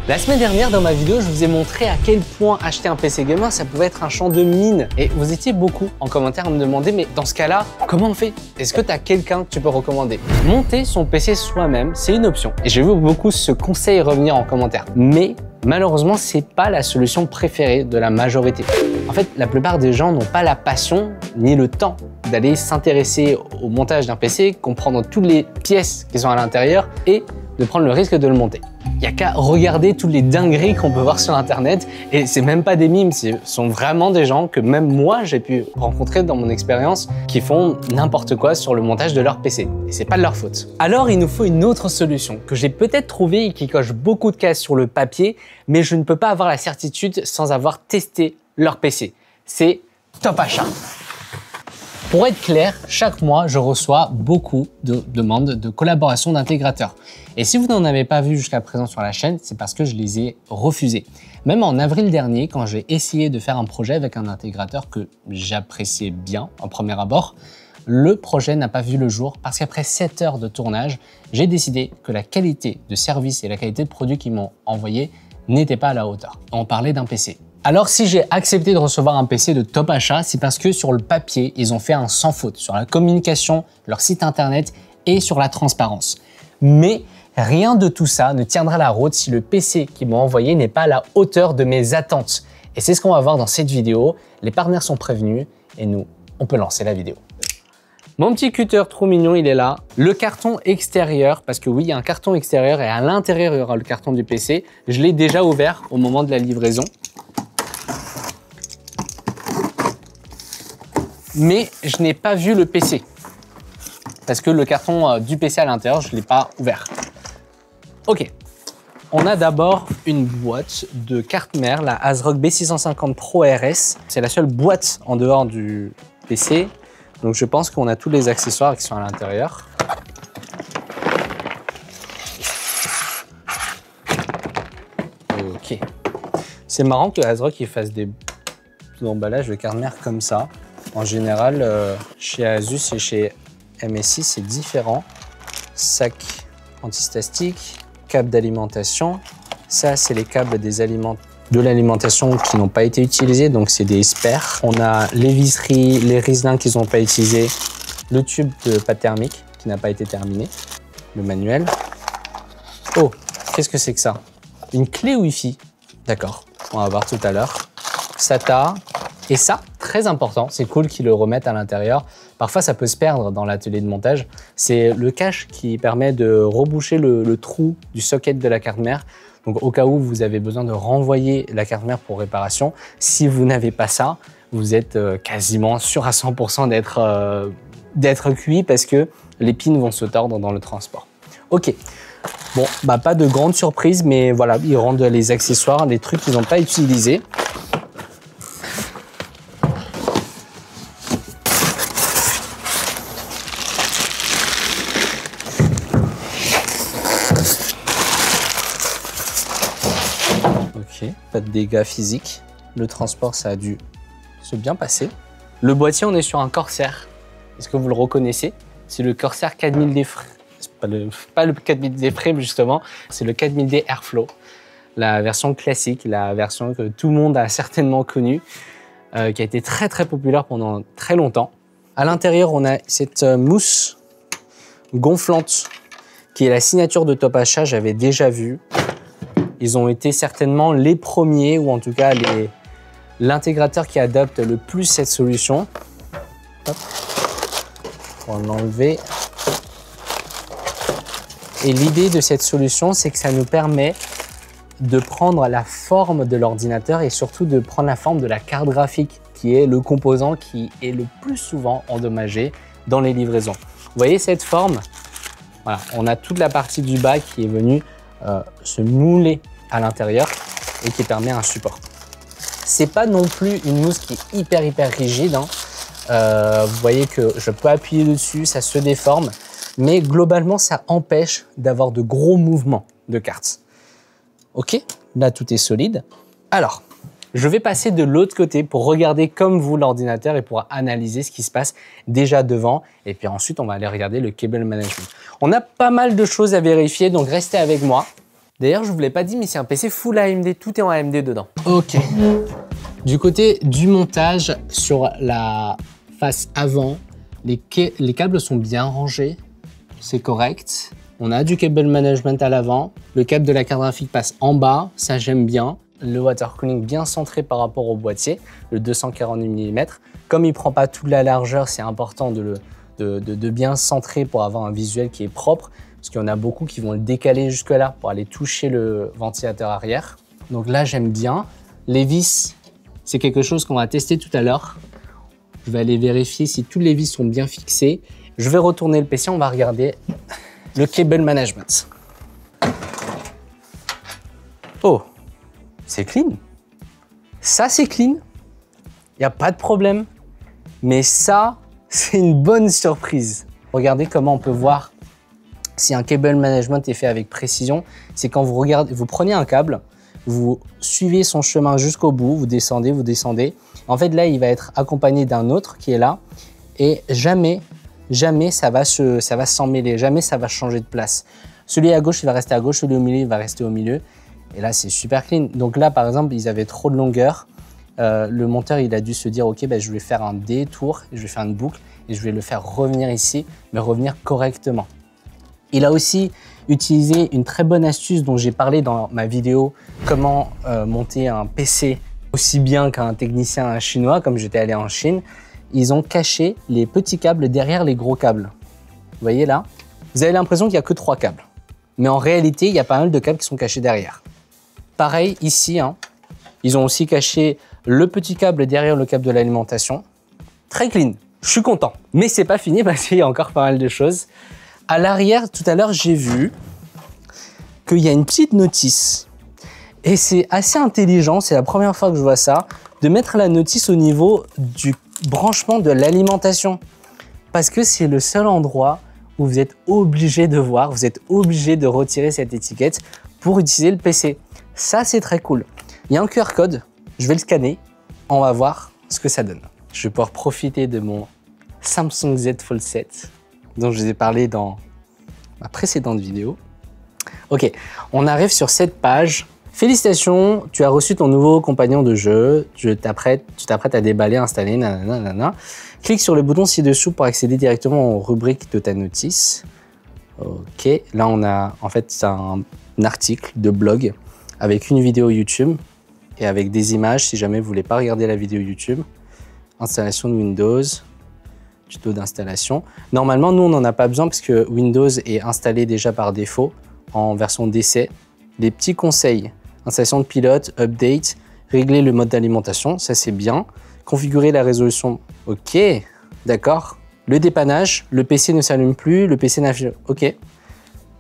La semaine dernière, dans ma vidéo, je vous ai montré à quel point acheter un PC gamer, ça pouvait être un champ de mine. Et vous étiez beaucoup en commentaire à me demander, mais dans ce cas-là, comment on fait? Est-ce que tu as quelqu'un que tu peux recommander? Monter son PC soi-même, c'est une option. Et j'ai vu beaucoup ce conseil revenir en commentaire. Mais malheureusement, c'est pas la solution préférée de la majorité. En fait, la plupart des gens n'ont pas la passion ni le temps d'aller s'intéresser au montage d'un PC, comprendre toutes les pièces qui sont à l'intérieur et de prendre le risque de le monter. Il n'y a qu'à regarder toutes les dingueries qu'on peut voir sur internet et c'est même pas des mimes, ce sont vraiment des gens que même moi j'ai pu rencontrer dans mon expérience qui font n'importe quoi sur le montage de leur PC et c'est pas de leur faute. Alors il nous faut une autre solution que j'ai peut-être trouvée et qui coche beaucoup de cases sur le papier, mais je ne peux pas avoir la certitude sans avoir testé leur PC. C'est Top Achat. Pour être clair, chaque mois, je reçois beaucoup de demandes de collaboration d'intégrateurs. Et si vous n'en avez pas vu jusqu'à présent sur la chaîne, c'est parce que je les ai refusés. Même en avril dernier, quand j'ai essayé de faire un projet avec un intégrateur que j'appréciais bien en premier abord, le projet n'a pas vu le jour parce qu'après 7 heures de tournage, j'ai décidé que la qualité de service et la qualité de produit qu'ils m'ont envoyé n'étaient pas à la hauteur. On parlait d'un PC. Alors si j'ai accepté de recevoir un PC de Top Achat, c'est parce que sur le papier, ils ont fait un sans faute sur la communication, leur site internet et sur la transparence. Mais rien de tout ça ne tiendra la route si le PC qu'ils m'ont envoyé n'est pas à la hauteur de mes attentes. Et c'est ce qu'on va voir dans cette vidéo. Les partenaires sont prévenus et nous, on peut lancer la vidéo. Mon petit cutter trop mignon, il est là. Le carton extérieur, parce que oui, il y a un carton extérieur et à l'intérieur, il y aura le carton du PC. Je l'ai déjà ouvert au moment de la livraison. Mais je n'ai pas vu le PC parce que le carton du PC à l'intérieur, je ne l'ai pas ouvert. Ok, on a d'abord une boîte de carte mère, la ASRock B650 Pro RS. C'est la seule boîte en dehors du PC, donc je pense qu'on a tous les accessoires qui sont à l'intérieur. Ok, c'est marrant que ASRock fasse des emballages de carte mère comme ça. En général, chez Asus et chez MSI, c'est différent. Sac antistatique, câble d'alimentation. Ça, c'est les câbles de l'alimentation qui n'ont pas été utilisés, donc c'est des spares. On a les visseries, les riselins qui n'ont pas utilisés, le tube de pâte thermique qui n'a pas été terminé, le manuel. Oh, qu'est-ce que c'est que ça? Une clé Wi-Fi. D'accord, on va voir tout à l'heure. SATA. Et ça, très important, c'est cool qu'ils le remettent à l'intérieur. Parfois, ça peut se perdre dans l'atelier de montage. C'est le cache qui permet de reboucher le trou du socket de la carte mère. Donc, au cas où vous avez besoin de renvoyer la carte mère pour réparation, si vous n'avez pas ça, vous êtes quasiment sûr à 100% d'être cuit parce que les pins vont se tordre dans le transport. Ok, bon, bah pas de grande surprise, mais voilà, ils rendent les accessoires, les trucs qu'ils n'ont pas utilisés. Pas de dégâts physiques. Le transport, ça a dû se bien passer. Le boîtier, on est sur un Corsair. Est-ce que vous le reconnaissez? C'est le Corsair 4000D Frame. Pas le 4000D Frame, justement. C'est le 4000D Airflow. La version classique, la version que tout le monde a certainement connue, qui a été très très populaire pendant très longtemps. À l'intérieur, on a cette mousse gonflante qui est la signature de Top Achat. J'avais déjà vu. Ils ont été certainement les premiers, ou en tout cas l'intégrateur qui adopte le plus cette solution. Hop. On va l'enlever. Et l'idée de cette solution, c'est que ça nous permet de prendre la forme de l'ordinateur et surtout de prendre la forme de la carte graphique, qui est le composant qui est le plus souvent endommagé dans les livraisons. Vous voyez cette forme? Voilà, on a toute la partie du bas qui est venue se mouler à l'intérieur et qui permet un support. C'est pas non plus une mousse qui est hyper rigide, hein. Vous voyez que je peux appuyer dessus, ça se déforme, mais globalement ça empêche d'avoir de gros mouvements de cartes. Ok, là tout est solide. Alors, je vais passer de l'autre côté pour regarder comme vous l'ordinateur et pour analyser ce qui se passe déjà devant. Et puis ensuite, on va aller regarder le cable management. On a pas mal de choses à vérifier, donc restez avec moi. D'ailleurs, je vous l'ai pas dit, mais c'est un PC full AMD, tout est en AMD dedans. Ok. Du côté du montage, sur la face avant, les câbles sont bien rangés, c'est correct. On a du cable management à l'avant, le câble de la carte graphique passe en bas, ça j'aime bien. Le water cooling bien centré par rapport au boîtier, le 248 mm. Comme il prend pas toute la largeur, c'est important de bien centrer pour avoir un visuel qui est propre, parce qu'il y en a beaucoup qui vont le décaler jusque là pour aller toucher le ventilateur arrière. Donc là, j'aime bien. Les vis, c'est quelque chose qu'on va tester tout à l'heure. Je vais aller vérifier si toutes les vis sont bien fixées. Je vais retourner le PC, on va regarder le cable management. Oh, c'est clean. Ça, c'est clean. Il n'y a pas de problème. Mais ça, c'est une bonne surprise. Regardez comment on peut voir si un cable management est fait avec précision. C'est quand vous regardez, vous prenez un câble, vous suivez son chemin jusqu'au bout, vous descendez, vous descendez. En fait, là, il va être accompagné d'un autre qui est là. Et jamais ça va s'emmêler, jamais ça va changer de place. Celui à gauche, il va rester à gauche, celui au milieu, il va rester au milieu. Et là, c'est super clean. Donc là, par exemple, ils avaient trop de longueur. Le monteur, il a dû se dire, ok, je vais faire un détour, je vais faire une boucle et je vais le faire revenir ici, mais revenir correctement. Il a aussi utilisé une très bonne astuce dont j'ai parlé dans ma vidéo, comment monter un PC aussi bien qu'un technicien chinois, comme j'étais allé en Chine. Ils ont caché les petits câbles derrière les gros câbles. Vous voyez là? Vous avez l'impression qu'il n'y a que 3 câbles. Mais en réalité, il y a pas mal de câbles qui sont cachés derrière. Pareil ici, hein, ils ont aussi caché le petit câble derrière le câble de l'alimentation. Très clean, je suis content. Mais c'est pas fini parce qu'il y a encore pas mal de choses. À l'arrière, tout à l'heure, j'ai vu qu'il y a une petite notice. Et c'est assez intelligent, c'est la première fois que je vois ça, de mettre la notice au niveau du branchement de l'alimentation. Parce que c'est le seul endroit où vous êtes obligé de voir, vous êtes obligé de retirer cette étiquette pour utiliser le PC. Ça, c'est très cool. Il y a un QR code, je vais le scanner, on va voir ce que ça donne. Je vais pouvoir profiter de mon Samsung Z Fold 7, dont je vous ai parlé dans ma précédente vidéo. Ok, on arrive sur cette page. Félicitations, tu as reçu ton nouveau compagnon de jeu. Tu t'apprêtes à déballer, installer, nanana, nanana. Clique sur le bouton ci-dessous pour accéder directement aux rubriques de ta notice. Ok, là on a en fait un article de blog avec une vidéo YouTube et avec des images si jamais vous voulez pas regarder la vidéo YouTube. Installation de Windows, tuto d'installation. Normalement, nous on n'en a pas besoin parce que Windows est installé déjà par défaut en version d'essai. Les petits conseils, installation de pilote, update, régler le mode d'alimentation, ça c'est bien. Configurer la résolution, ok, d'accord. Le dépannage, le PC ne s'allume plus, le PC n'affiche, ok.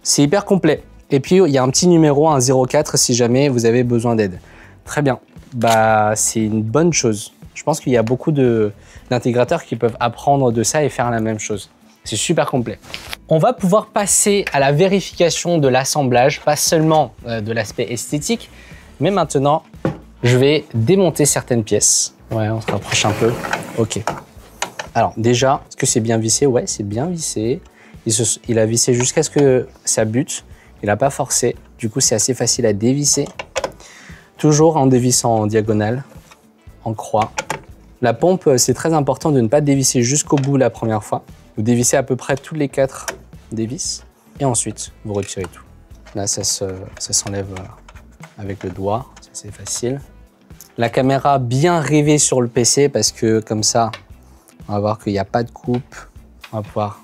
C'est hyper complet. Et puis il y a un petit numéro, un 04 si jamais vous avez besoin d'aide. Très bien, bah c'est une bonne chose. Je pense qu'il y a beaucoup d'intégrateurs qui peuvent apprendre de ça et faire la même chose. C'est super complet. On va pouvoir passer à la vérification de l'assemblage, pas seulement de l'aspect esthétique, mais maintenant, je vais démonter certaines pièces. Ouais, on se rapproche un peu. Ok. Alors déjà, est-ce que c'est bien vissé? Ouais, c'est bien vissé. Il a vissé jusqu'à ce que ça bute. Il n'a pas forcé. Du coup, c'est assez facile à dévisser. Toujours en dévissant en diagonale, en croix. La pompe, c'est très important de ne pas dévisser jusqu'au bout la première fois. Vous dévissez à peu près tous les 4 des vis et ensuite vous retirez tout. Là, ça s'enlève avec le doigt, c'est facile. La caméra bien rivée sur le PC parce que comme ça, on va voir qu'il n'y a pas de coupe. On va pouvoir,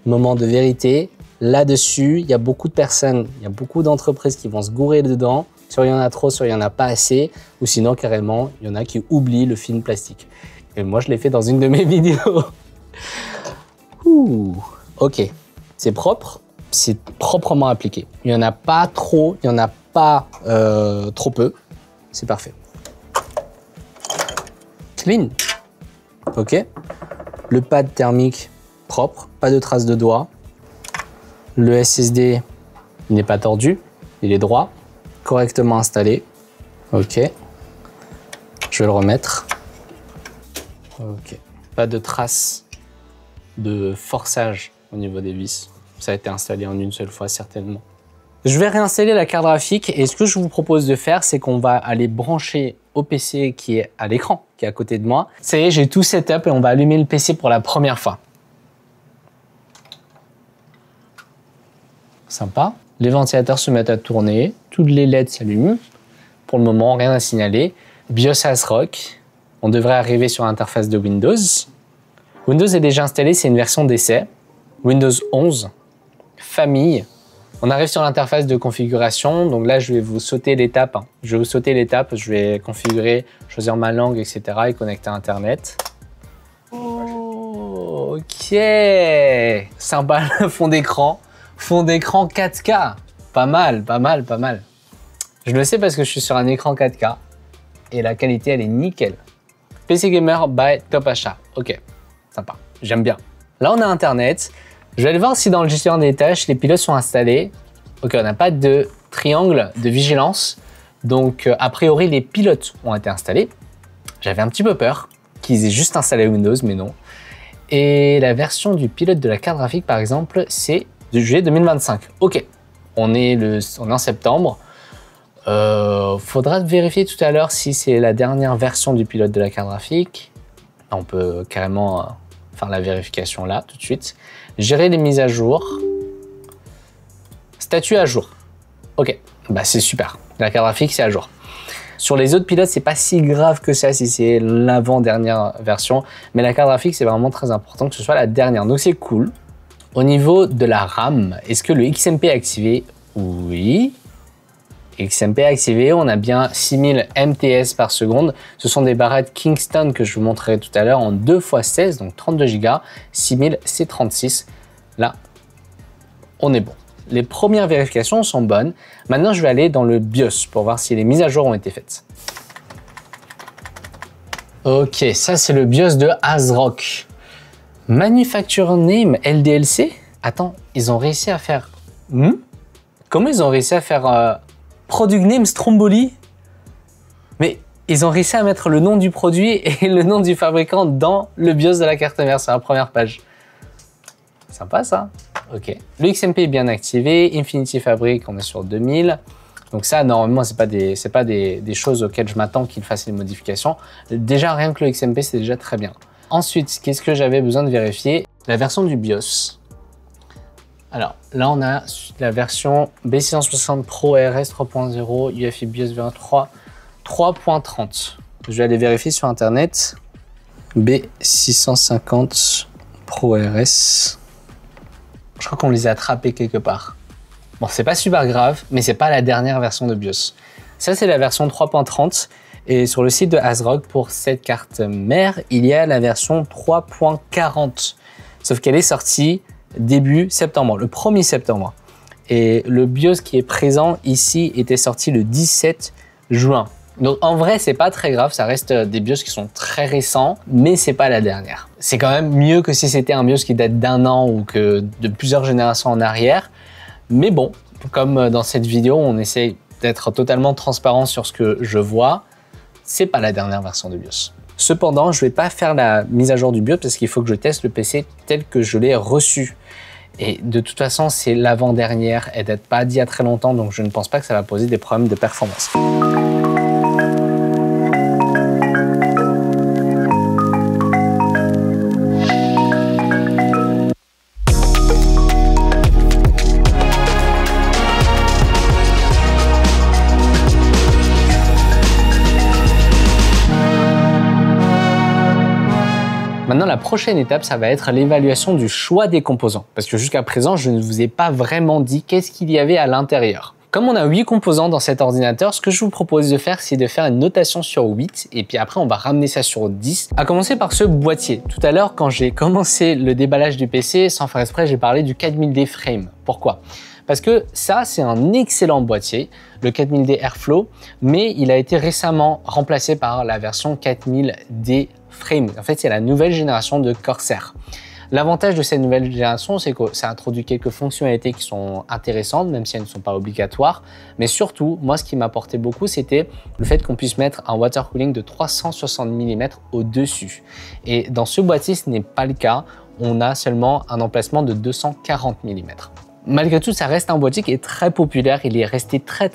moment de vérité. Là-dessus, il y a beaucoup de personnes, il y a beaucoup d'entreprises qui vont se gourer dedans. Soit il y en a trop, soit il n'y en a pas assez, ou sinon carrément, il y en a qui oublient le film plastique. Et moi, je l'ai fait dans une de mes vidéos. Ouh, ok, c'est propre, c'est proprement appliqué. Il n'y en a pas trop, il n'y en a pas trop peu, c'est parfait. Clean, ok. Le pad thermique propre, pas de traces de doigts. Le SSD, il n'est pas tordu, il est droit, correctement installé. Ok, je vais le remettre. Ok, pas de traces de forçage au niveau des vis. Ça a été installé en une seule fois certainement. Je vais réinstaller la carte graphique et ce que je vous propose de faire, c'est qu'on va aller brancher au PC qui est à l'écran, qui est à côté de moi. Ça y est, j'ai tout setup et on va allumer le PC pour la première fois. Sympa. Les ventilateurs se mettent à tourner, toutes les LED s'allument. Pour le moment, rien à signaler. BIOS ASRock. On devrait arriver sur l'interface de Windows. Windows est déjà installé, c'est une version d'essai. Windows 11. Famille. On arrive sur l'interface de configuration. Donc là, je vais vous sauter l'étape. Je vais vous sauter l'étape. Je vais configurer, choisir ma langue, etc. et connecter à Internet. Oh, ok. Sympa le fond d'écran. Fond d'écran 4K. Pas mal, pas mal, pas mal. Je le sais parce que je suis sur un écran 4K. Et la qualité, elle est nickel. PC Gamer by Top Achat. Ok, sympa. J'aime bien. Là, on a Internet. Je vais aller voir si dans le gestionnaire des tâches, les pilotes sont installés. Ok, on n'a pas de triangle de vigilance. Donc, a priori, les pilotes ont été installés. J'avais un petit peu peur qu'ils aient juste installé Windows, mais non. Et la version du pilote de la carte graphique, par exemple, c'est de juillet 2025. Ok, on est en septembre. Faudra vérifier tout à l'heure si c'est la dernière version du pilote de la carte graphique. On peut carrément faire la vérification là, tout de suite. Gérer les mises à jour. Statut à jour. Ok, bah c'est super. La carte graphique, c'est à jour. Sur les autres pilotes, c'est pas si grave que ça si c'est l'avant-dernière version. Mais la carte graphique, c'est vraiment très important que ce soit la dernière. Donc c'est cool. Au niveau de la RAM, est-ce que le XMP est activé? Oui. XMP activé, on a bien 6000 MTS par seconde. Ce sont des barrettes Kingston que je vous montrerai tout à l'heure en 2x16, donc 32 Go. 6000, c'est 36. Là, on est bon. Les premières vérifications sont bonnes. Maintenant, je vais aller dans le BIOS pour voir si les mises à jour ont été faites. Ok, ça c'est le BIOS de ASRock. Manufacturer Name LDLC. Attends, ils ont réussi à faire... Comment ils ont réussi à faire... Product Name Stromboli. Mais ils ont réussi à mettre le nom du produit et le nom du fabricant dans le BIOS de la carte mère sur la première page. Sympa ça. Ok. Le XMP est bien activé. Infinity Fabric, on est sur 2000. Donc ça, normalement, c'est pas des choses auxquelles je m'attends qu'ils fassent les modifications. Déjà, rien que le XMP, c'est déjà très bien. Ensuite, qu'est-ce que j'avais besoin de vérifier? La version du BIOS. Alors là, on a la version B660 Pro RS 3.0 UEFI BIOS V1 3.30. Je vais aller vérifier sur Internet. B650 Pro RS. Je crois qu'on les a attrapés quelque part. Bon, c'est pas super grave, mais c'est pas la dernière version de BIOS. Ça, c'est la version 3.30. Et sur le site de ASRock, pour cette carte mère, il y a la version 3.40. Sauf qu'elle est sortie début septembre, le 1er septembre. Et le BIOS qui est présent ici était sorti le 17 juin. Donc en vrai, c'est pas très grave, ça reste des BIOS qui sont très récents, mais c'est pas la dernière. C'est quand même mieux que si c'était un BIOS qui date d'1 an ou que de plusieurs générations en arrière. Mais bon, comme dans cette vidéo, on essaye d'être totalement transparent sur ce que je vois, c'est pas la dernière version de BIOS. Cependant, je ne vais pas faire la mise à jour du BIOS parce qu'il faut que je teste le PC tel que je l'ai reçu. Et de toute façon, c'est l'avant-dernière, elle date pas d'il y a très longtemps, donc je ne pense pas que ça va poser des problèmes de performance. Maintenant, la prochaine étape, ça va être l'évaluation du choix des composants. Parce que jusqu'à présent, je ne vous ai pas vraiment dit qu'est-ce qu'il y avait à l'intérieur. Comme on a 8 composants dans cet ordinateur, ce que je vous propose de faire, c'est de faire une notation sur 8 et puis après, on va ramener ça sur 10. À commencer par ce boîtier. Tout à l'heure, quand j'ai commencé le déballage du PC, sans faire exprès, j'ai parlé du 4000D Frame. Pourquoi ? Parce que ça, c'est un excellent boîtier, le 4000D Airflow, mais il a été récemment remplacé par la version 4000D Frame. En fait, c'est la nouvelle génération de Corsair. L'avantage de cette nouvelle génération, c'est que ça introduit quelques fonctionnalités qui sont intéressantes, même si elles ne sont pas obligatoires. Mais surtout, moi, ce qui m'apportait beaucoup, c'était le fait qu'on puisse mettre un water cooling de 360 mm au-dessus. Et dans ce boîtier, ce n'est pas le cas. On a seulement un emplacement de 240 mm. Malgré tout, ça reste un boîtier qui est très populaire. Il est resté très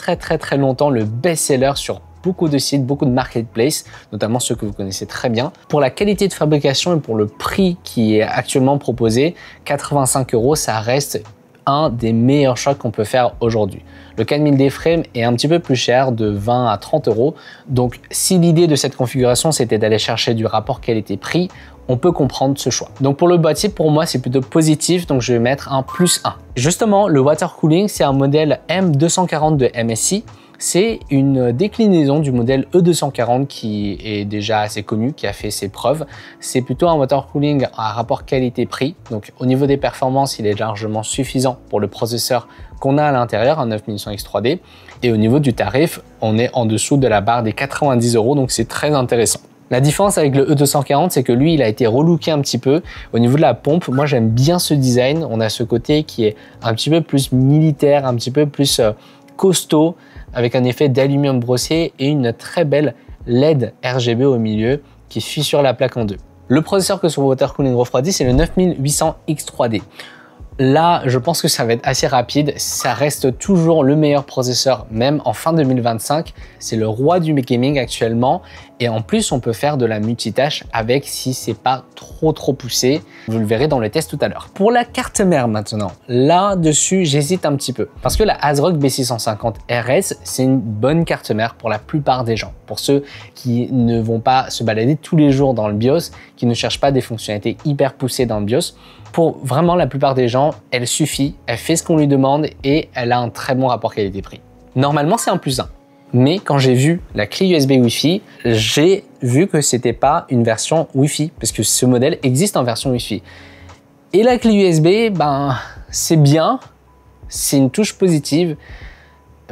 longtemps le best-seller sur beaucoup de sites, beaucoup de marketplaces, notamment ceux que vous connaissez très bien. Pour la qualité de fabrication et pour le prix qui est actuellement proposé, 85 €, ça reste un des meilleurs choix qu'on peut faire aujourd'hui. Le 4000D Frame est un petit peu plus cher, de 20 à 30 €. Donc, si l'idée de cette configuration, c'était d'aller chercher du rapport qualité-prix, on peut comprendre ce choix. Donc, pour le boîtier, pour moi, c'est plutôt positif. Donc, je vais mettre un +1. Justement, le water cooling, c'est un modèle M240 de MSI. C'est une déclinaison du modèle E240 qui est déjà assez connu, qui a fait ses preuves. C'est plutôt un water cooling à rapport qualité-prix. Donc au niveau des performances, il est largement suffisant pour le processeur qu'on a à l'intérieur, un 9100X3D. Et au niveau du tarif, on est en dessous de la barre des 90 €, donc c'est très intéressant. La différence avec le E240, c'est que lui, il a été relooké un petit peu. Au niveau de la pompe, moi j'aime bien ce design. On a ce côté qui est un petit peu plus militaire, un petit peu plus costaud, avec un effet d'aluminium brossé et une très belle LED RGB au milieu qui fissure la plaque en deux. Le processeur que son water cooling refroidit, c'est le 9800X3D. Là, je pense que ça va être assez rapide. Ça reste toujours le meilleur processeur, même en fin 2025. C'est le roi du gaming actuellement. Et en plus, on peut faire de la multitâche avec si c'est pas trop poussé. Vous le verrez dans le test tout à l'heure. Pour la carte mère maintenant, là-dessus, j'hésite un petit peu. Parce que la ASRock B650 RS, c'est une bonne carte mère pour la plupart des gens. Pour ceux qui ne vont pas se balader tous les jours dans le BIOS, qui ne cherchent pas des fonctionnalités hyper poussées dans le BIOS, pour vraiment la plupart des gens, elle suffit, elle fait ce qu'on lui demande et elle a un très bon rapport qualité-prix. Normalement, c'est un +1. Mais quand j'ai vu la clé USB Wi-Fi, j'ai vu que c'était pas une version Wi-Fi, parce que ce modèle existe en version Wi-Fi. Et la clé USB, ben, c'est bien, c'est une touche positive.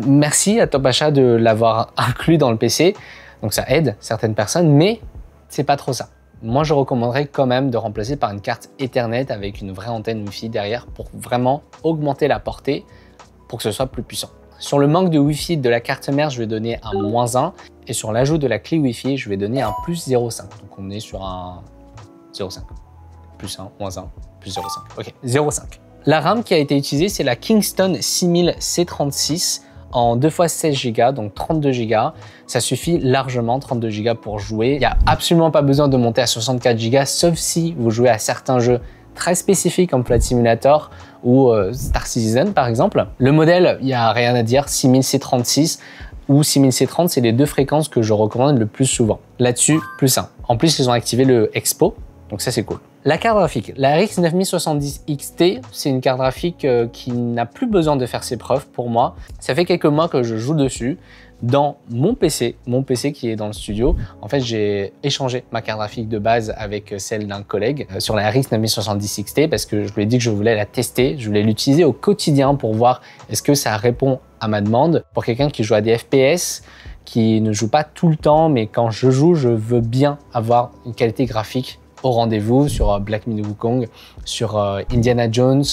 Merci à Top Achat de l'avoir inclus dans le PC, donc ça aide certaines personnes, mais c'est pas trop ça. Moi, je recommanderais quand même de remplacer par une carte Ethernet avec une vraie antenne Wi-Fi derrière pour vraiment augmenter la portée pour que ce soit plus puissant. Sur le manque de Wi-Fi de la carte mère, je vais donner un -1 et sur l'ajout de la clé Wi-Fi, je vais donner un +0,5. Donc on est sur un 0,5. +1, -1, +0,5. Ok, 0,5. La RAM qui a été utilisée, c'est la Kingston 6000 C36 en 2 x 16 Go, donc 32 Go. Ça suffit largement, 32 Go pour jouer. Il n'y a absolument pas besoin de monter à 64 Go, sauf si vous jouez à certains jeux très spécifiques comme Flight Simulator ou Star Citizen par exemple. Le modèle, il n'y a rien à dire, 6000 C36 ou 6000 C30, c'est les deux fréquences que je recommande le plus souvent. Là-dessus, +1. En plus, ils ont activé le Expo, donc ça c'est cool. La carte graphique, la RX 9070 XT, c'est une carte graphique qui n'a plus besoin de faire ses preuves pour moi. Ça fait quelques mois que je joue dessus. Dans mon PC qui est dans le studio, en fait j'ai échangé ma carte graphique de base avec celle d'un collègue sur la RX 9070 XT parce que je lui ai dit que je voulais la tester, je voulais l'utiliser au quotidien pour voir est-ce que ça répond à ma demande. Pour quelqu'un qui joue à des FPS, qui ne joue pas tout le temps, mais quand je joue, je veux bien avoir une qualité graphique au rendez-vous sur Black Myth Wukong, sur Indiana Jones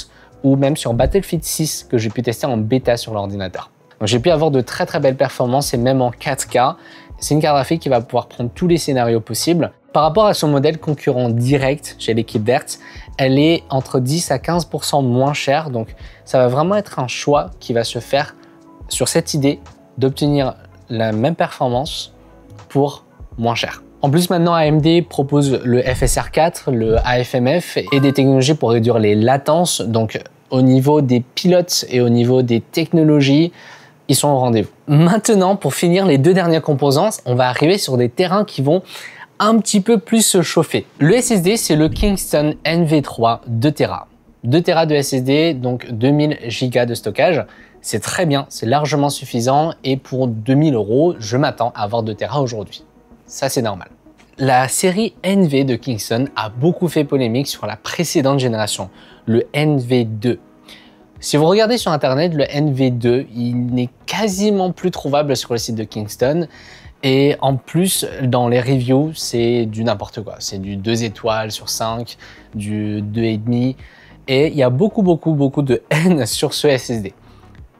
ou même sur Battlefield 6 que j'ai pu tester en bêta sur l'ordinateur. Donc j'ai pu avoir de très belles performances et même en 4K. C'est une carte graphique qui va pouvoir prendre tous les scénarios possibles. Par rapport à son modèle concurrent direct chez l'équipe d'Hertz, elle est entre 10 à 15% moins chère. Donc ça va vraiment être un choix qui va se faire sur cette idée d'obtenir la même performance pour moins cher. En plus, maintenant, AMD propose le FSR4, le AFMF et des technologies pour réduire les latences. Donc, au niveau des pilotes et au niveau des technologies, ils sont au rendez-vous. Maintenant, pour finir les deux dernières composantes, on va arriver sur des terrains qui vont un petit peu plus se chauffer. Le SSD, c'est le Kingston NV3 2 Tera. 2 Tera de SSD, donc 2000 Go de stockage. C'est très bien, c'est largement suffisant et pour 2000 €, je m'attends à avoir 2 Tera aujourd'hui. Ça, c'est normal. La série NV de Kingston a beaucoup fait polémique sur la précédente génération, le NV2. Si vous regardez sur Internet, le NV2, il n'est quasiment plus trouvable sur le site de Kingston. Et en plus, dans les reviews, c'est du n'importe quoi. C'est du 2 étoiles sur 5, du 2,5. Et il y a beaucoup de haine sur ce SSD.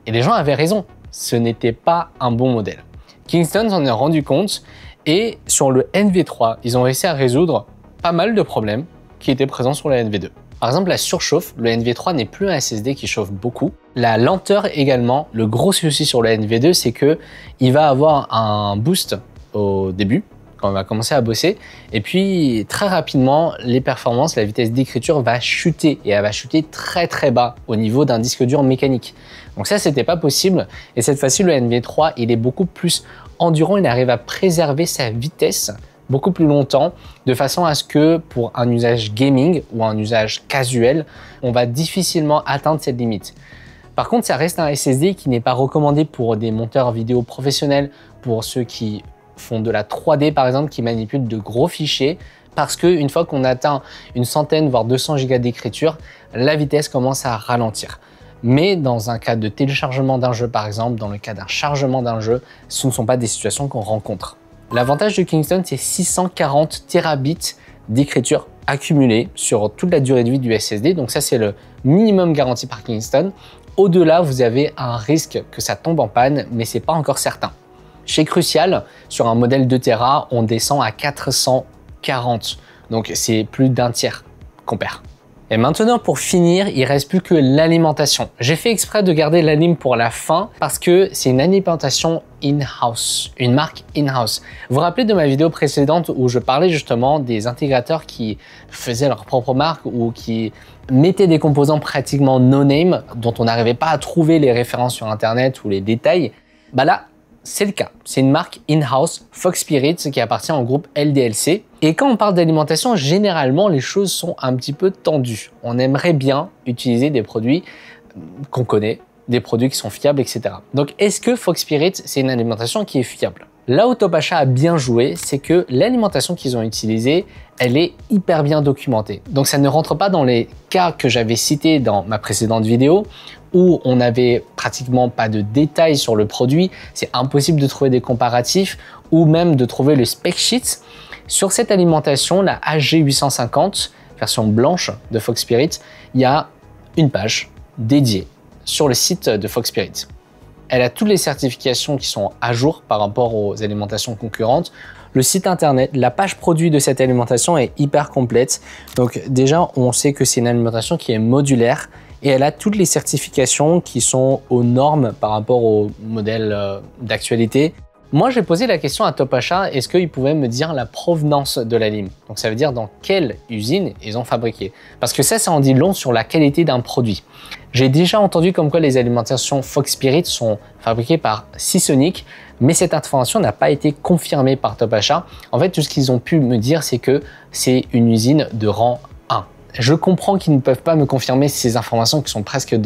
Et les gens avaient raison, ce n'était pas un bon modèle. Kingston s'en est rendu compte et sur le NV3, ils ont réussi à résoudre pas mal de problèmes qui étaient présents sur le NV2. Par exemple, la surchauffe, le NV3 n'est plus un SSD qui chauffe beaucoup. La lenteur également, le gros souci sur le NV2, c'est que il va avoir un boost au début, quand on va commencer à bosser, et puis très rapidement, les performances, la vitesse d'écriture va chuter, et elle va chuter très très bas au niveau d'un disque dur mécanique. Donc ça, c'était pas possible, et cette fois-ci, le NV3, il est beaucoup plus endurant, il arrive à préserver sa vitesse beaucoup plus longtemps, de façon à ce que pour un usage gaming ou un usage casuel, on va difficilement atteindre cette limite. Par contre, ça reste un SSD qui n'est pas recommandé pour des monteurs vidéo professionnels, pour ceux qui font de la 3D par exemple, qui manipulent de gros fichiers, parce qu'une fois qu'on atteint une centaine voire 200 Go d'écriture, la vitesse commence à ralentir. Mais dans un cas de téléchargement d'un jeu par exemple, dans le cas d'un chargement d'un jeu, ce ne sont pas des situations qu'on rencontre. L'avantage de Kingston, c'est 640 terabits d'écriture accumulée sur toute la durée de vie du SSD. Donc ça, c'est le minimum garanti par Kingston. Au-delà, vous avez un risque que ça tombe en panne, mais c'est pas encore certain. Chez Crucial, sur un modèle 2 Tera, on descend à 440. Donc c'est plus d'un tiers qu'on perd. Et maintenant, pour finir, il reste plus que l'alimentation. J'ai fait exprès de garder l'alim pour la fin parce que c'est une alimentation in-house, une marque in-house. Vous vous rappelez de ma vidéo précédente où je parlais justement des intégrateurs qui faisaient leur propre marque ou qui mettaient des composants pratiquement no-name dont on n'arrivait pas à trouver les références sur Internet ou les détails? Bah là, c'est le cas. C'est une marque in-house, Fox Spirit, qui appartient au groupe LDLC. Et quand on parle d'alimentation, généralement, les choses sont un petit peu tendues. On aimerait bien utiliser des produits qu'on connaît, des produits qui sont fiables, etc. Donc, est-ce que Fox Spirit, c'est une alimentation qui est fiable? Là où Top Achat a bien joué, c'est que l'alimentation qu'ils ont utilisée, elle est hyper bien documentée. Donc, ça ne rentre pas dans les cas que j'avais cités dans ma précédente vidéo, où on n'avait pratiquement pas de détails sur le produit, c'est impossible de trouver des comparatifs ou même de trouver le spec sheet. Sur cette alimentation, la HG850, version blanche de Fox Spirit, il y a une page dédiée sur le site de Fox Spirit. Elle a toutes les certifications qui sont à jour par rapport aux alimentations concurrentes. Le site internet, la page produit de cette alimentation est hyper complète. Donc déjà, on sait que c'est une alimentation qui est modulaire, et elle a toutes les certifications qui sont aux normes par rapport au modèle d'actualité. Moi, j'ai posé la question à Top Achat, est-ce qu'ils pouvaient me dire la provenance de la lime? Donc ça veut dire dans quelle usine ils ont fabriqué. Parce que ça en dit long sur la qualité d'un produit. J'ai déjà entendu comme quoi les alimentations Fox Spirit sont fabriquées par Seasonic, mais cette information n'a pas été confirmée par Top Achat. En fait, tout ce qu'ils ont pu me dire, c'est que c'est une usine de rang 1. Je comprends qu'ils ne peuvent pas me confirmer ces informations qui sont presque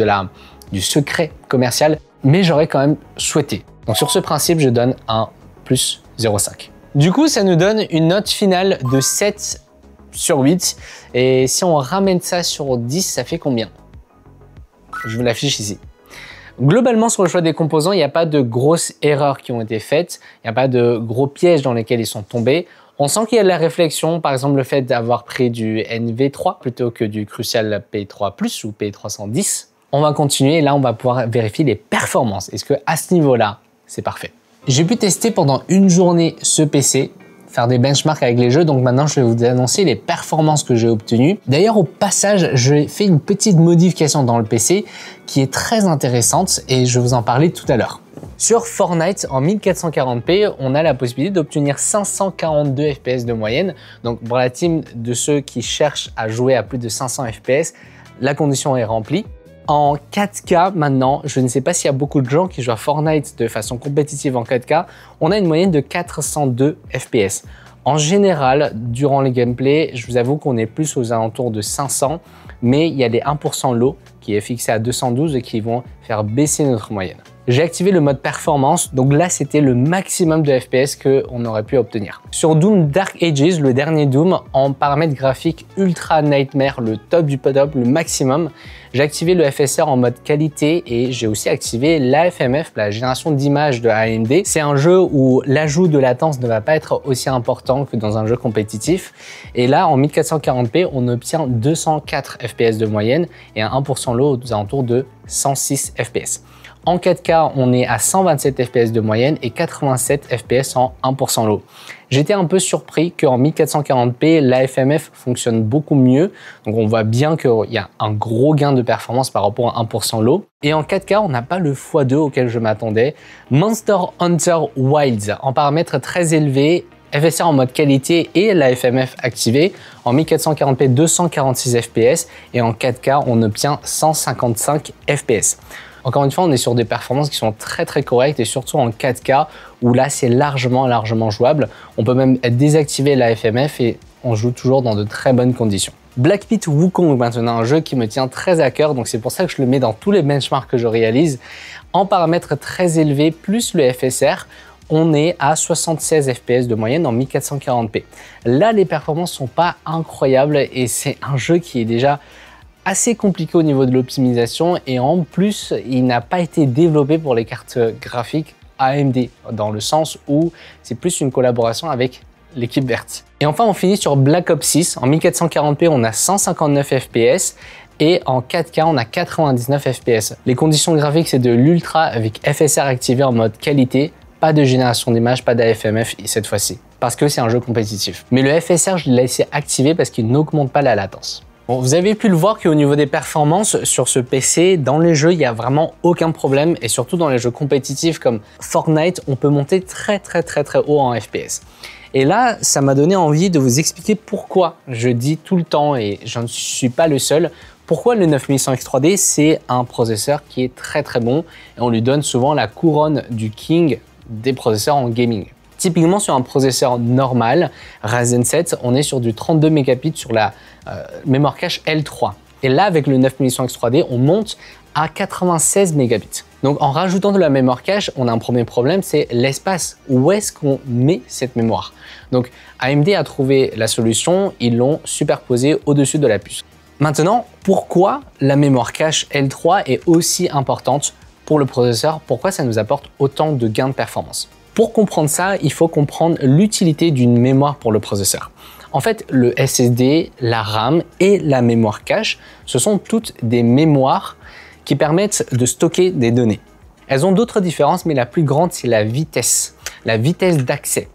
du secret commercial, mais j'aurais quand même souhaité. Donc sur ce principe, je donne un plus 0,5. Du coup, ça nous donne une note finale de 7 sur 8. Et si on ramène ça sur 10, ça fait combien? Je vous l'affiche ici. Globalement, sur le choix des composants, il n'y a pas de grosses erreurs qui ont été faites. Il n'y a pas de gros pièges dans lesquels ils sont tombés. On sent qu'il y a de la réflexion, par exemple le fait d'avoir pris du NV3 plutôt que du Crucial P3+ ou P310. On va continuer et là on va pouvoir vérifier les performances. Est-ce que à ce niveau-là, c'est parfait? J'ai pu tester pendant une journée ce PC, faire des benchmarks avec les jeux, donc maintenant je vais vous annoncer les performances que j'ai obtenues. D'ailleurs au passage, j'ai fait une petite modification dans le PC qui est très intéressante et je vais vous en parler tout à l'heure. Sur Fortnite en 1440p, on a la possibilité d'obtenir 542 FPS de moyenne. Donc pour la team de ceux qui cherchent à jouer à plus de 500 FPS, la condition est remplie. En 4K maintenant, je ne sais pas s'il y a beaucoup de gens qui jouent à Fortnite de façon compétitive en 4K, on a une moyenne de 402 FPS. En général, durant les gameplays, je vous avoue qu'on est plus aux alentours de 500, mais il y a des 1% low qui est fixé à 212 et qui vont faire baisser notre moyenne. J'ai activé le mode performance, donc là c'était le maximum de FPS qu'on aurait pu obtenir. Sur Doom Dark Ages, le dernier Doom, en paramètres graphiques Ultra Nightmare, le top du top, le maximum, j'ai activé le FSR en mode qualité et j'ai aussi activé l'AFMF, la génération d'images de AMD. C'est un jeu où l'ajout de latence ne va pas être aussi important que dans un jeu compétitif. Et là, en 1440p, on obtient 204 FPS de moyenne et un 1% low aux alentours de 106 FPS. En 4K, on est à 127 fps de moyenne et 87 fps en 1% low. J'étais un peu surpris qu'en 1440p, l'AFMF fonctionne beaucoup mieux. Donc on voit bien qu'il y a un gros gain de performance par rapport à 1% low. Et en 4K, on n'a pas le x2 auquel je m'attendais. Monster Hunter Wilds, en paramètres très élevés, FSR en mode qualité et l'AFMF activé. En 1440p, 246 fps et en 4K, on obtient 155 fps. Encore une fois, on est sur des performances qui sont très correctes et surtout en 4K où là, c'est largement jouable. On peut même désactiver la FMF et on joue toujours dans de très bonnes conditions. Black Myth Wukong, maintenant un jeu qui me tient très à cœur, donc c'est pour ça que je le mets dans tous les benchmarks que je réalise. En paramètres très élevés, plus le FSR, on est à 76 fps de moyenne en 1440p. Là, les performances sont pas incroyables et c'est un jeu qui est déjà assez compliqué au niveau de l'optimisation et en plus, il n'a pas été développé pour les cartes graphiques AMD, dans le sens où c'est plus une collaboration avec l'équipe verte. Et enfin, on finit sur Black Ops 6. En 1440p, on a 159 fps et en 4K, on a 99 fps. Les conditions graphiques, c'est de l'ultra avec FSR activé en mode qualité. Pas de génération d'images, pas d'AFMF cette fois-ci, parce que c'est un jeu compétitif. Mais le FSR, je l'ai laissé activé parce qu'il n'augmente pas la latence. Bon, vous avez pu le voir qu'au niveau des performances sur ce PC, dans les jeux, il n'y a vraiment aucun problème et surtout dans les jeux compétitifs comme Fortnite, on peut monter très haut en FPS. Et là, ça m'a donné envie de vous expliquer pourquoi je dis tout le temps, et je ne suis pas le seul, pourquoi le 9100X3D, c'est un processeur qui est très bon et on lui donne souvent la couronne du king des processeurs en gaming. Typiquement sur un processeur normal, Ryzen 7, on est sur du 32 mégabits sur la mémoire cache L3. Et là, avec le 9100X3D, on monte à 96 mégabits. Donc en rajoutant de la mémoire cache, on a un premier problème, c'est l'espace. Où est-ce qu'on met cette mémoire? Donc AMD a trouvé la solution, ils l'ont superposée au-dessus de la puce. Maintenant, pourquoi la mémoire cache L3 est aussi importante pour le processeur? Pourquoi ça nous apporte autant de gains de performance? Pour comprendre ça, il faut comprendre l'utilité d'une mémoire pour le processeur. En fait, le SSD, la RAM et la mémoire cache, ce sont toutes des mémoires qui permettent de stocker des données. Elles ont d'autres différences, mais la plus grande, c'est la vitesse d'accès.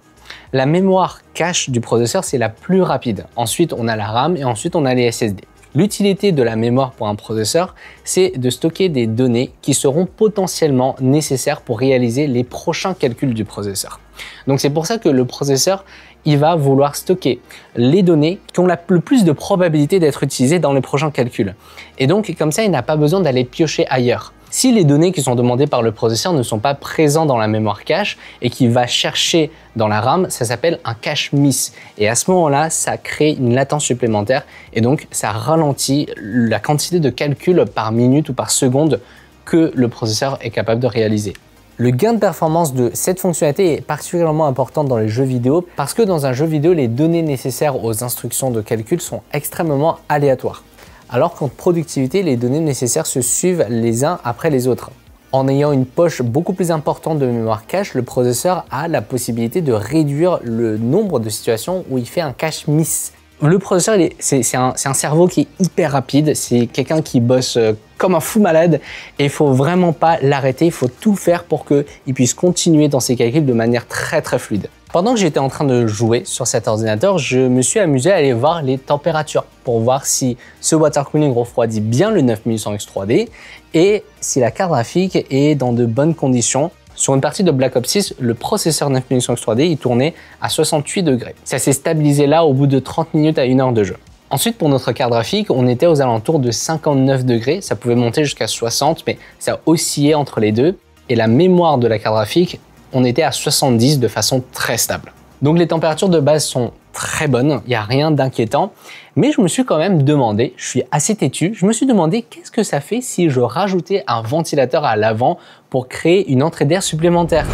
La mémoire cache du processeur, c'est la plus rapide. Ensuite, on a la RAM et ensuite, on a les SSD. L'utilité de la mémoire pour un processeur, c'est de stocker des données qui seront potentiellement nécessaires pour réaliser les prochains calculs du processeur. Donc c'est pour ça que le processeur, il va vouloir stocker les données qui ont le plus de probabilité d'être utilisées dans les prochains calculs. Et donc comme ça, il n'a pas besoin d'aller piocher ailleurs. Si les données qui sont demandées par le processeur ne sont pas présentes dans la mémoire cache et qu'il va chercher dans la RAM, ça s'appelle un cache miss. Et à ce moment-là, ça crée une latence supplémentaire et donc ça ralentit la quantité de calculs par minute ou par seconde que le processeur est capable de réaliser. Le gain de performance de cette fonctionnalité est particulièrement important dans les jeux vidéo parce que dans un jeu vidéo, les données nécessaires aux instructions de calcul sont extrêmement aléatoires. Alors qu'en productivité, les données nécessaires se suivent les uns après les autres. En ayant une poche beaucoup plus importante de mémoire cache, le processeur a la possibilité de réduire le nombre de situations où il fait un cache miss. Le processeur, c'est un cerveau qui est hyper rapide, c'est quelqu'un qui bosse comme un fou malade et il faut vraiment pas l'arrêter, il faut tout faire pour qu'il puisse continuer dans ses calculs de manière très fluide. Pendant que j'étais en train de jouer sur cet ordinateur, je me suis amusé à aller voir les températures pour voir si ce water cooling refroidit bien le 9100X3D et si la carte graphique est dans de bonnes conditions. Sur une partie de Black Ops 6, le processeur 9100X3D il tournait à 68 degrés. Ça s'est stabilisé là au bout de 30 minutes à 1 heure de jeu. Ensuite, pour notre carte graphique, on était aux alentours de 59 degrés. Ça pouvait monter jusqu'à 60, mais ça oscillait entre les deux. Et la mémoire de la carte graphique, on était à 70 de façon très stable. Donc les températures de base sont très bonnes, il n'y a rien d'inquiétant. Mais je me suis quand même demandé, je suis assez têtu, je me suis demandé qu'est-ce que ça fait si je rajoutais un ventilateur à l'avant pour créer une entrée d'air supplémentaire.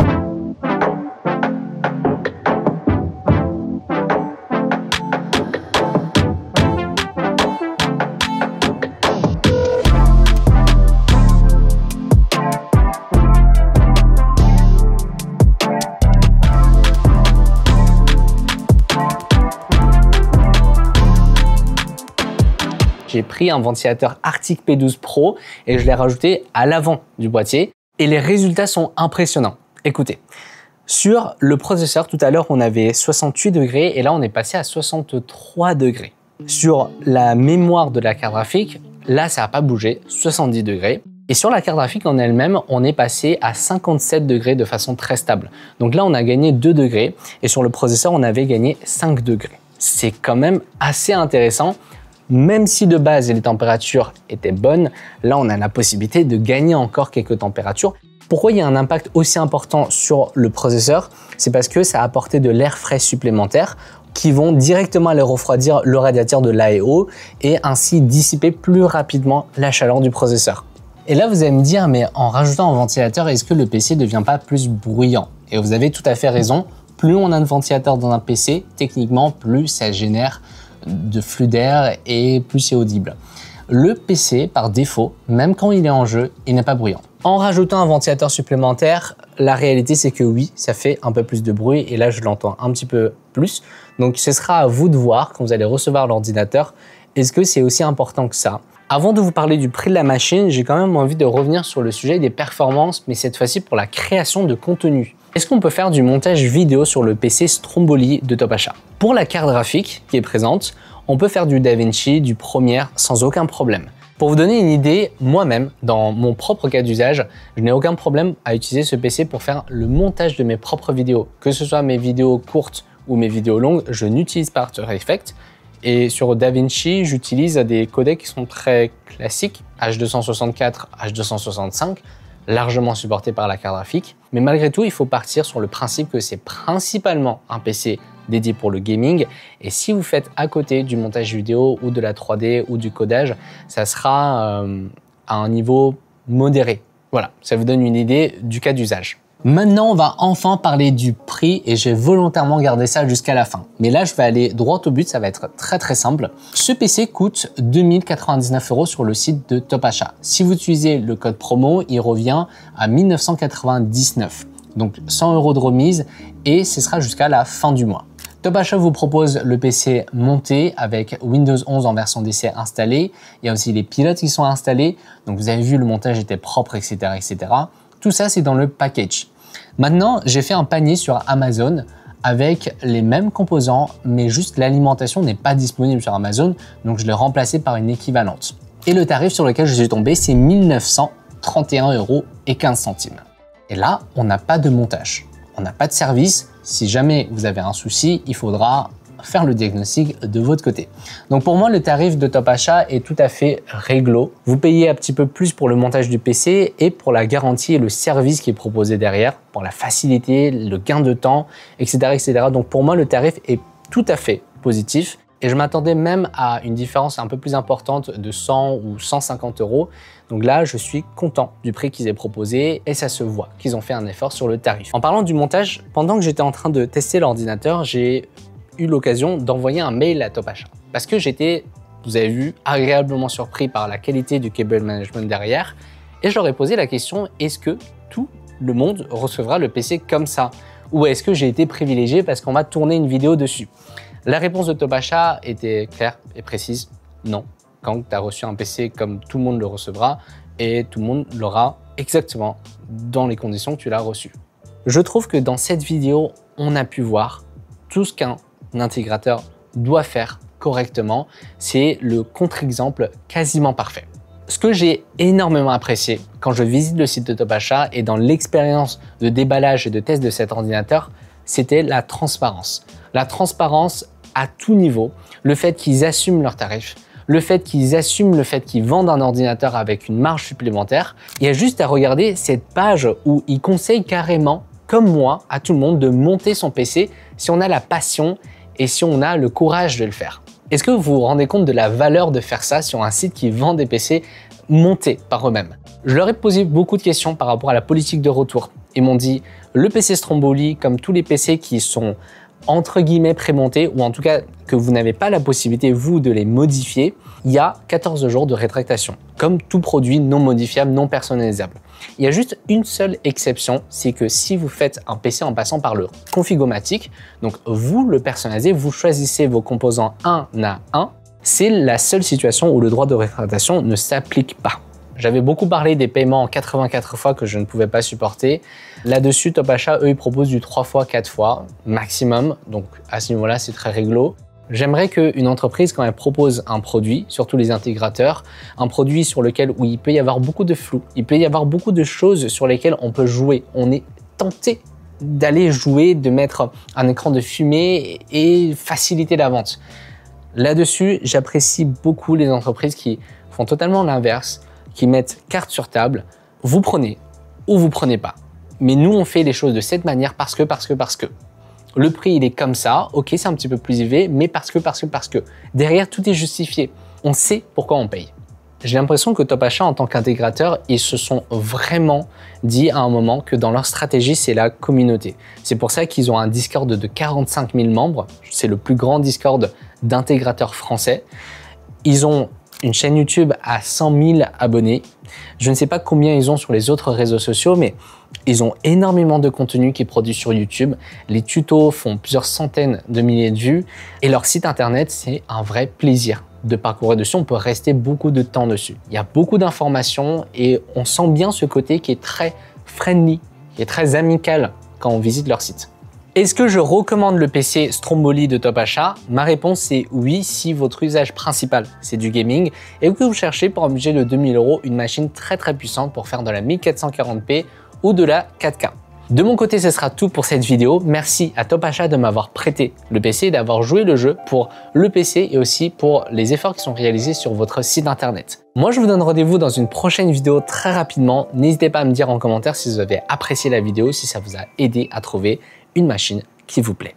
J'ai pris un ventilateur Arctic P12 Pro et je l'ai rajouté à l'avant du boîtier. Et les résultats sont impressionnants. Écoutez, sur le processeur, tout à l'heure, on avait 68 degrés et là, on est passé à 63 degrés. Sur la mémoire de la carte graphique, là, ça n'a pas bougé, 70 degrés. Et sur la carte graphique en elle-même, on est passé à 57 degrés de façon très stable. Donc là, on a gagné 2 degrés et sur le processeur, on avait gagné 5 degrés. C'est quand même assez intéressant. Même si de base, les températures étaient bonnes, là, on a la possibilité de gagner encore quelques températures. Pourquoi il y a un impact aussi important sur le processeur? C'est parce que ça a apporté de l'air frais supplémentaire qui vont directement aller refroidir le radiateur de l'AEO et ainsi dissiper plus rapidement la chaleur du processeur. Et là, vous allez me dire, mais en rajoutant un ventilateur, est-ce que le PC ne devient pas plus bruyant? Et vous avez tout à fait raison. Plus on a de ventilateur dans un PC, techniquement, plus ça génère de flux d'air et plus c'est audible. Le PC, par défaut, même quand il est en jeu, il n'est pas bruyant. En rajoutant un ventilateur supplémentaire, la réalité c'est que oui, ça fait un peu plus de bruit et là je l'entends un petit peu plus. Donc ce sera à vous de voir quand vous allez recevoir l'ordinateur, est-ce que c'est aussi important que ça? Avant de vous parler du prix de la machine, j'ai quand même envie de revenir sur le sujet des performances, mais cette fois-ci pour la création de contenu. Est-ce qu'on peut faire du montage vidéo sur le PC Stromboli de Top-Achat? Pour la carte graphique qui est présente, on peut faire du DaVinci, du Premiere sans aucun problème. Pour vous donner une idée, moi-même, dans mon propre cas d'usage, je n'ai aucun problème à utiliser ce PC pour faire le montage de mes propres vidéos. Que ce soit mes vidéos courtes ou mes vidéos longues, je n'utilise pas After Effects. Et sur DaVinci, j'utilise des codecs qui sont très classiques, H264, H265, largement supportés par la carte graphique. Mais malgré tout, il faut partir sur le principe que c'est principalement un PC dédié pour le gaming. Et si vous faites à côté du montage vidéo ou de la 3D ou du codage, ça sera à un niveau modéré. Voilà, ça vous donne une idée du cas d'usage. Maintenant, on va enfin parler du prix et j'ai volontairement gardé ça jusqu'à la fin. Mais là, je vais aller droit au but, ça va être très simple. Ce PC coûte 2099 € sur le site de Top-Achat. Si vous utilisez le code promo, il revient à 1999. Donc 100 € de remise et ce sera jusqu'à la fin du mois. Top-Achat vous propose le PC monté avec Windows 11 en version d'essai installé. Il y a aussi les pilotes qui sont installés. Donc vous avez vu, le montage était propre, etc. etc. Tout ça, c'est dans le package. Maintenant, j'ai fait un panier sur Amazon avec les mêmes composants, mais juste l'alimentation n'est pas disponible sur Amazon, donc je l'ai remplacé par une équivalente. Et le tarif sur lequel je suis tombé, c'est 1931,15 €. Et là, on n'a pas de montage, on n'a pas de service. Si jamais vous avez un souci, il faudra faire le diagnostic de votre côté. Donc pour moi, le tarif de Top-Achat est tout à fait réglo. Vous payez un petit peu plus pour le montage du PC et pour la garantie et le service qui est proposé derrière, pour la facilité, le gain de temps, etc. etc. Donc pour moi, le tarif est tout à fait positif. Et je m'attendais même à une différence un peu plus importante de 100 ou 150 €. Donc là, je suis content du prix qu'ils aient proposé et ça se voit qu'ils ont fait un effort sur le tarif. En parlant du montage, pendant que j'étais en train de tester l'ordinateur, j'ai eu l'occasion d'envoyer un mail à Top-Achat parce que j'étais, vous avez vu, agréablement surpris par la qualité du cable management derrière et je leur ai posé la question, est-ce que tout le monde recevra le PC comme ça ou est-ce que j'ai été privilégié parce qu'on va tourner une vidéo dessus? La réponse de Top-Achat était claire et précise, non. Quand tu as reçu un PC comme tout le monde le recevra et tout le monde l'aura exactement dans les conditions que tu l'as reçu. Je trouve que dans cette vidéo, on a pu voir tout ce qu'un intégrateur doit faire correctement. C'est le contre-exemple quasiment parfait. Ce que j'ai énormément apprécié quand je visite le site de Top-Achat et dans l'expérience de déballage et de test de cet ordinateur, c'était la transparence. La transparence à tout niveau, le fait qu'ils assument leurs tarifs, le fait qu'ils assument le fait qu'ils vendent un ordinateur avec une marge supplémentaire. Il y a juste à regarder cette page où ils conseillent carrément, comme moi, à tout le monde de monter son PC si on a la passion et si on a le courage de le faire. Est-ce que vous vous rendez compte de la valeur de faire ça sur un site qui vend des PC montés par eux-mêmes? Je leur ai posé beaucoup de questions par rapport à la politique de retour. Ils m'ont dit, le PC Stromboli, comme tous les PC qui sont entre guillemets prémontés, ou en tout cas que vous n'avez pas la possibilité, vous, de les modifier, il y a 14 jours de rétractation, comme tout produit non modifiable, non personnalisable. Il y a juste une seule exception, c'est que si vous faites un PC en passant par le Config-O-Matic, donc vous le personnalisez, vous choisissez vos composants un à un, c'est la seule situation où le droit de rétractation ne s'applique pas. J'avais beaucoup parlé des paiements en 84 fois que je ne pouvais pas supporter. Là-dessus, Top Achat, eux, ils proposent du 3 fois, 4 fois maximum. Donc à ce niveau-là, c'est très réglo. J'aimerais qu'une entreprise, quand elle propose un produit, surtout les intégrateurs, un produit sur lequel où il peut y avoir beaucoup de flou, il peut y avoir beaucoup de choses sur lesquelles on peut jouer. On est tenté d'aller jouer, de mettre un écran de fumée et faciliter la vente. Là-dessus, j'apprécie beaucoup les entreprises qui font totalement l'inverse, qui mettent carte sur table. Vous prenez ou vous prenez pas. Mais nous, on fait les choses de cette manière parce que. Le prix, il est comme ça. Ok, c'est un petit peu plus élevé, mais parce que. Derrière, tout est justifié. On sait pourquoi on paye. J'ai l'impression que Top Achat, en tant qu'intégrateur, ils se sont vraiment dit à un moment que dans leur stratégie, c'est la communauté. C'est pour ça qu'ils ont un Discord de 45 000 membres. C'est le plus grand Discord d'intégrateurs français. Ils ont une chaîne YouTube à 100 000 abonnés. Je ne sais pas combien ils ont sur les autres réseaux sociaux, mais ils ont énormément de contenu qui est produit sur YouTube. Les tutos font plusieurs centaines de milliers de vues et leur site internet, c'est un vrai plaisir de parcourir dessus. On peut rester beaucoup de temps dessus. Il y a beaucoup d'informations et on sent bien ce côté qui est très friendly, qui est très amical quand on visite leur site. Est-ce que je recommande le PC Stromboli de Top Achat? Ma réponse est oui si votre usage principal c'est du gaming et que vous cherchez pour un budget de 2000 € une machine très puissante pour faire de la 1440p ou de la 4K. De mon côté, ce sera tout pour cette vidéo. Merci à Top Achat de m'avoir prêté le PC et d'avoir joué le jeu pour le PC et aussi pour les efforts qui sont réalisés sur votre site internet. Moi, je vous donne rendez-vous dans une prochaine vidéo très rapidement. N'hésitez pas à me dire en commentaire si vous avez apprécié la vidéo, si ça vous a aidé à trouver une machine qui vous plaît.